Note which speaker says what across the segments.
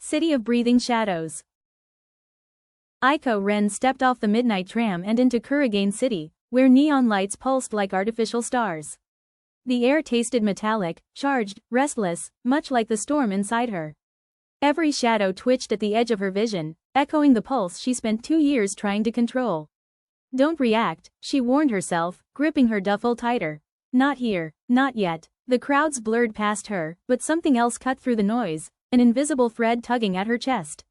Speaker 1: City of Breathing Shadows. Aiko Ren stepped off the midnight tram and into Kurigane City, where neon lights pulsed like artificial stars. The air tasted metallic, charged, restless, much like the storm inside her. Every shadow twitched at the edge of her vision, echoing the pulse she spent 2 years trying to control. Don't react, she warned herself, gripping her duffel tighter. Not here, not yet. The crowds blurred past her, but something else cut through the noise, an invisible thread tugging at her chest.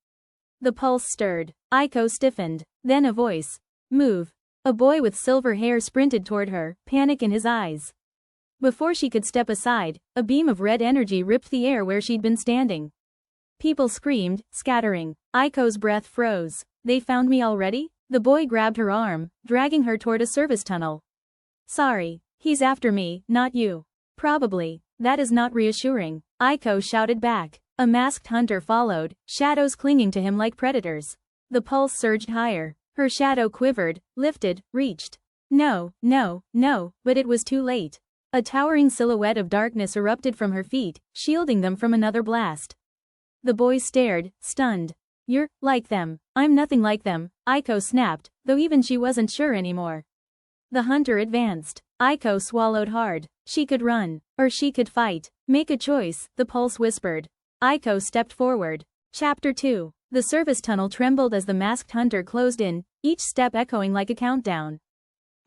Speaker 1: The pulse stirred. Aiko stiffened. Then a voice. Move. A boy with silver hair sprinted toward her, panic in his eyes. Before she could step aside, a beam of red energy ripped the air where she'd been standing. People screamed, scattering. Aiko's breath froze. They found me already? The boy grabbed her arm, dragging her toward a service tunnel. Sorry. He's after me, not you. Probably. That is not reassuring. Aiko shouted back. A masked hunter followed, shadows clinging to him like predators. The pulse surged higher. Her shadow quivered, lifted, reached. No, but it was too late. A towering silhouette of darkness erupted from her feet, shielding them from another blast. The boy stared, stunned. You're like them. I'm nothing like them, Aiko snapped, though even she wasn't sure anymore. The hunter advanced. Aiko swallowed hard. She could run, or she could fight. Make a choice, the pulse whispered. Aiko stepped forward. Chapter 2. The service tunnel trembled as the masked hunter closed in, each step echoing like a countdown.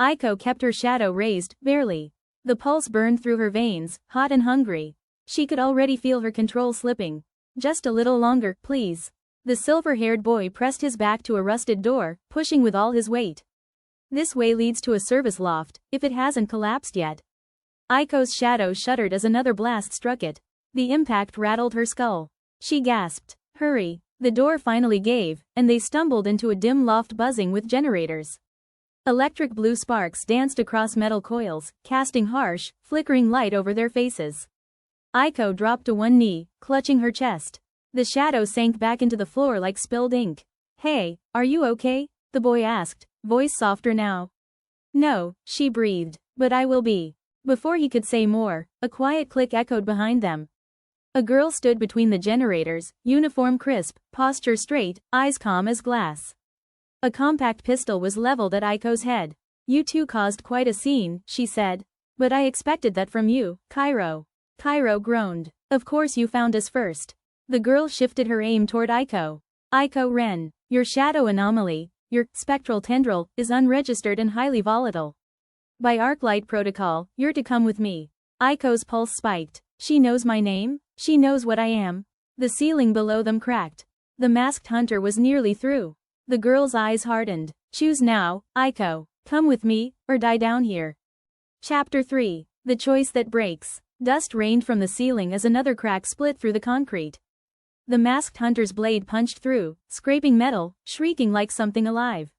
Speaker 1: Aiko kept her shadow raised, barely. The pulse burned through her veins, hot and hungry. She could already feel her control slipping. Just a little longer, please. The silver-haired boy pressed his back to a rusted door, pushing with all his weight. This way leads to a service loft, if it hasn't collapsed yet. Aiko's shadow shuddered as another blast struck it. The impact rattled her skull. She gasped. Hurry. The door finally gave, and they stumbled into a dim loft buzzing with generators. Electric blue sparks danced across metal coils, casting harsh, flickering light over their faces. Aiko dropped to one knee, clutching her chest. The shadow sank back into the floor like spilled ink. Hey, are you okay? The boy asked, voice softer now. No, she breathed, but I will be. Before he could say more, a quiet click echoed behind them. A girl stood between the generators, uniform crisp, posture straight, eyes calm as glass. A compact pistol was leveled at Aiko's head. You two caused quite a scene, she said. But I expected that from you, Kairo. Kairo groaned. Of course you found us first. The girl shifted her aim toward Aiko. Aiko Ren, your shadow anomaly, your spectral tendril, is unregistered and highly volatile. By Arclight protocol, you're to come with me. Aiko's pulse spiked. She knows my name? She knows what I am. The ceiling below them cracked. The masked hunter was nearly through. The girl's eyes hardened. Choose now, Aiko. Come with me, or die down here. Chapter 3. The Choice That Breaks. Dust rained from the ceiling as another crack split through the concrete. The masked hunter's blade punched through, scraping metal, shrieking like something alive.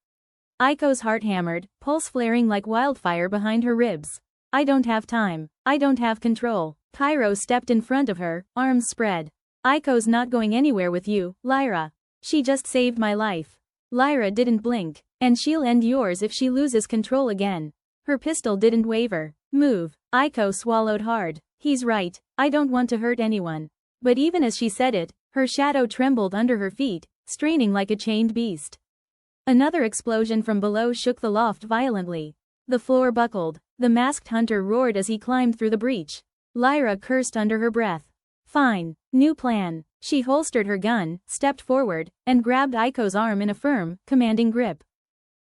Speaker 1: Aiko's heart hammered, pulse flaring like wildfire behind her ribs. I don't have time. I don't have control. Kairo stepped in front of her, arms spread. Aiko's not going anywhere with you, Lyra. She just saved my life. Lyra didn't blink. And she'll end yours if she loses control again. Her pistol didn't waver. Move. Aiko swallowed hard. He's right. I don't want to hurt anyone. But even as she said it, her shadow trembled under her feet, straining like a chained beast. Another explosion from below shook the loft violently. The floor buckled. The masked hunter roared as he climbed through the breach. Lyra cursed under her breath. Fine. New plan. She holstered her gun, stepped forward, and grabbed Aiko's arm in a firm, commanding grip.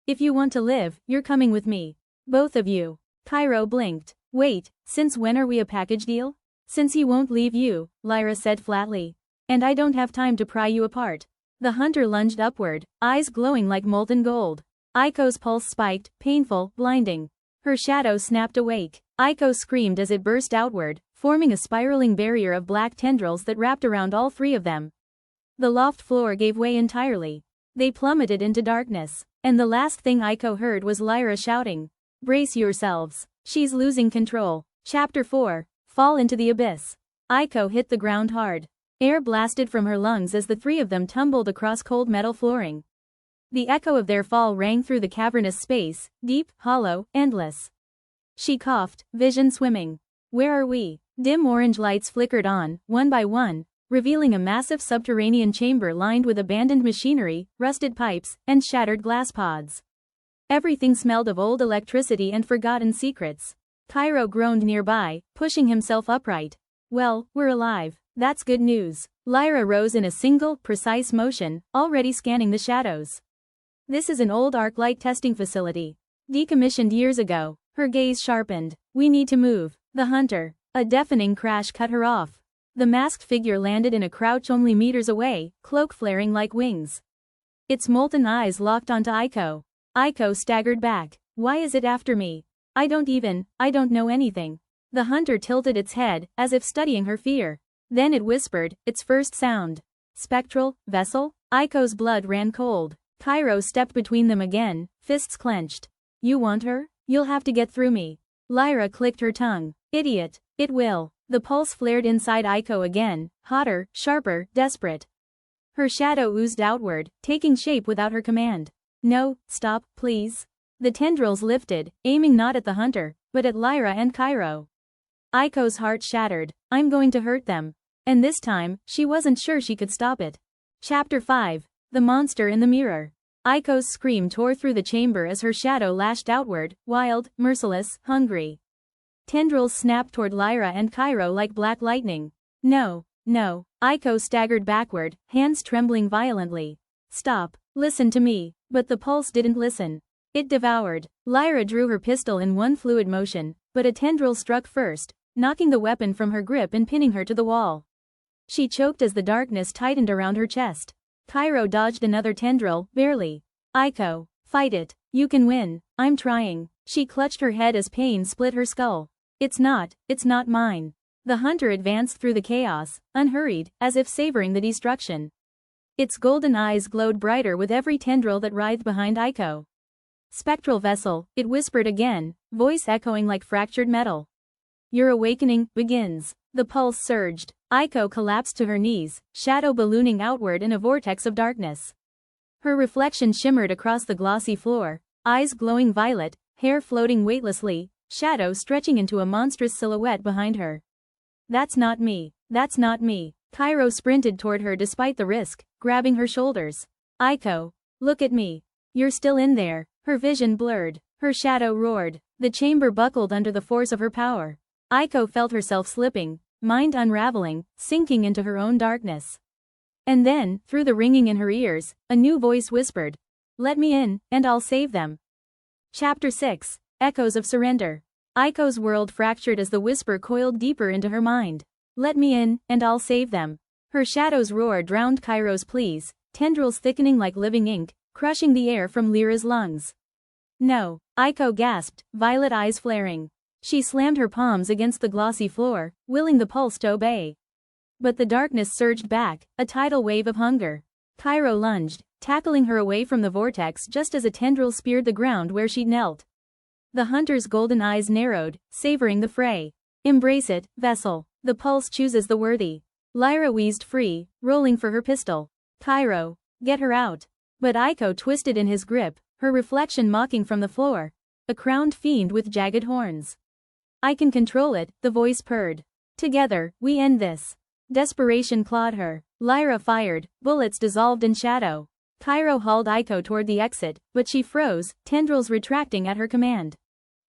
Speaker 1: If you want to live, you're coming with me. Both of you. Kairo blinked. Wait, since when are we a package deal? Since he won't leave you, Lyra said flatly. And I don't have time to pry you apart. The hunter lunged upward, eyes glowing like molten gold. Aiko's pulse spiked, painful, blinding. Her shadow snapped awake. Aiko screamed as it burst outward, forming a spiraling barrier of black tendrils that wrapped around all three of them. The loft floor gave way entirely. They plummeted into darkness, and the last thing Aiko heard was Lyra shouting. Brace yourselves. She's losing control. Chapter 4. Fall into the abyss. Aiko hit the ground hard. Air blasted from her lungs as the three of them tumbled across cold metal flooring. The echo of their fall rang through the cavernous space, deep, hollow, endless. She coughed, vision swimming. Where are we? Dim orange lights flickered on, one by one, revealing a massive subterranean chamber lined with abandoned machinery, rusted pipes, and shattered glass pods. Everything smelled of old electricity and forgotten secrets. Kairo groaned nearby, pushing himself upright. Well, we're alive. That's good news. Lyra rose in a single, precise motion, already scanning the shadows. This is an old arc light testing facility. Decommissioned years ago. Her gaze sharpened. We need to move. The hunter. A deafening crash cut her off. The masked figure landed in a crouch only meters away, cloak flaring like wings. Its molten eyes locked onto Aiko. Aiko staggered back. Why is it after me? I don't know anything. The hunter tilted its head, as if studying her fear. Then it whispered, its first sound. Spectral, vessel? Aiko's blood ran cold. Kairo stepped between them again, fists clenched. You want her? You'll have to get through me. Lyra clicked her tongue. Idiot. It will. The pulse flared inside Aiko again, hotter, sharper, desperate. Her shadow oozed outward, taking shape without her command. No, stop, please. The tendrils lifted, aiming not at the hunter, but at Lyra and Kairo. Aiko's heart shattered. I'm going to hurt them. And this time, she wasn't sure she could stop it. Chapter 5. The Monster in the Mirror. Aiko's scream tore through the chamber as her shadow lashed outward, wild, merciless, hungry. Tendrils snapped toward Lyra and Kairo like black lightning. No. Aiko staggered backward, hands trembling violently. Stop. Listen to me. But the pulse didn't listen. It devoured. Lyra drew her pistol in one fluid motion, but a tendril struck first, knocking the weapon from her grip and pinning her to the wall. She choked as the darkness tightened around her chest. Kairo dodged another tendril, barely. Aiko, fight it. You can win. I'm trying. She clutched her head as pain split her skull. It's not mine. The hunter advanced through the chaos, unhurried, as if savoring the destruction. Its golden eyes glowed brighter with every tendril that writhed behind Aiko. Spectral vessel, it whispered again, voice echoing like fractured metal. Your awakening begins. The pulse surged. Aiko collapsed to her knees, shadow ballooning outward in a vortex of darkness. Her reflection shimmered across the glossy floor, eyes glowing violet, hair floating weightlessly, shadow stretching into a monstrous silhouette behind her. That's not me. Kairo sprinted toward her despite the risk, grabbing her shoulders. Aiko, look at me. You're still in there. Her vision blurred. Her shadow roared. The chamber buckled under the force of her power. Aiko felt herself slipping, mind unraveling, sinking into her own darkness. And then, through the ringing in her ears, a new voice whispered. Let me in, and I'll save them. Chapter 6. Echoes of Surrender. Aiko's world fractured as the whisper coiled deeper into her mind. Let me in, and I'll save them. Her shadow's roar drowned Kairo's pleas, tendrils thickening like living ink, crushing the air from Lyra's lungs. No, Aiko gasped, violet eyes flaring. She slammed her palms against the glossy floor, willing the pulse to obey. But the darkness surged back, a tidal wave of hunger. Kairo lunged, tackling her away from the vortex just as a tendril speared the ground where she knelt. The hunter's golden eyes narrowed, savoring the fray. Embrace it, vessel. The pulse chooses the worthy. Lyra wheezed free, rolling for her pistol. Kairo, get her out. But Aiko twisted in his grip, her reflection mocking from the floor. A crowned fiend with jagged horns. I can control it, the voice purred. Together, we end this. Desperation clawed her. Lyra fired, bullets dissolved in shadow. Kairo hauled Aiko toward the exit, but she froze, tendrils retracting at her command.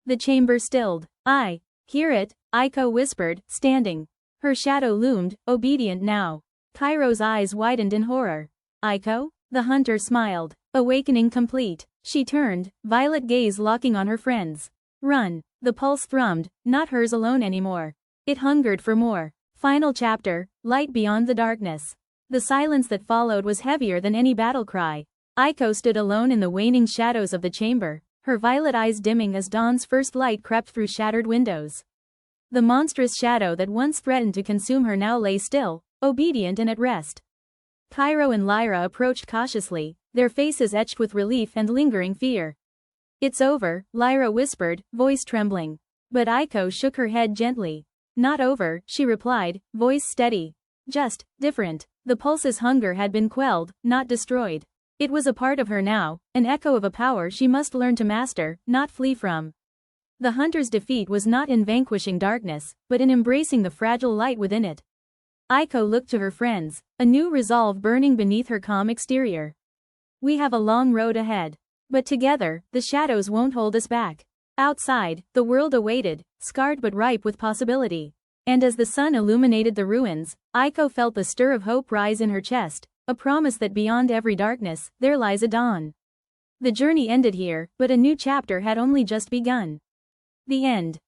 Speaker 1: The chamber stilled. I hear it, Aiko whispered, standing. Her shadow loomed, obedient now. Kairo's eyes widened in horror. Aiko? The hunter smiled. Awakening complete. She turned, violet gaze locking on her friends. Run. The pulse thrummed, not hers alone anymore. It hungered for more. Final chapter, light beyond the darkness. The silence that followed was heavier than any battle cry. Aiko stood alone in the waning shadows of the chamber, her violet eyes dimming as dawn's first light crept through shattered windows. The monstrous shadow that once threatened to consume her now lay still, obedient and at rest. Kairo and Lyra approached cautiously, their faces etched with relief and lingering fear. It's over, Lyra whispered, voice trembling. But Aiko shook her head gently. Not over, she replied, voice steady. Just different. The pulse's hunger had been quelled, not destroyed. It was a part of her now, an echo of a power she must learn to master, not flee from. The hunter's defeat was not in vanquishing darkness, but in embracing the fragile light within it. Aiko looked to her friends, a new resolve burning beneath her calm exterior. We have a long road ahead. But together, the shadows won't hold us back. Outside, the world awaited, scarred but ripe with possibility. And as the sun illuminated the ruins, Aiko felt the stir of hope rise in her chest, a promise that beyond every darkness, there lies a dawn. The journey ended here, but a new chapter had only just begun. The end.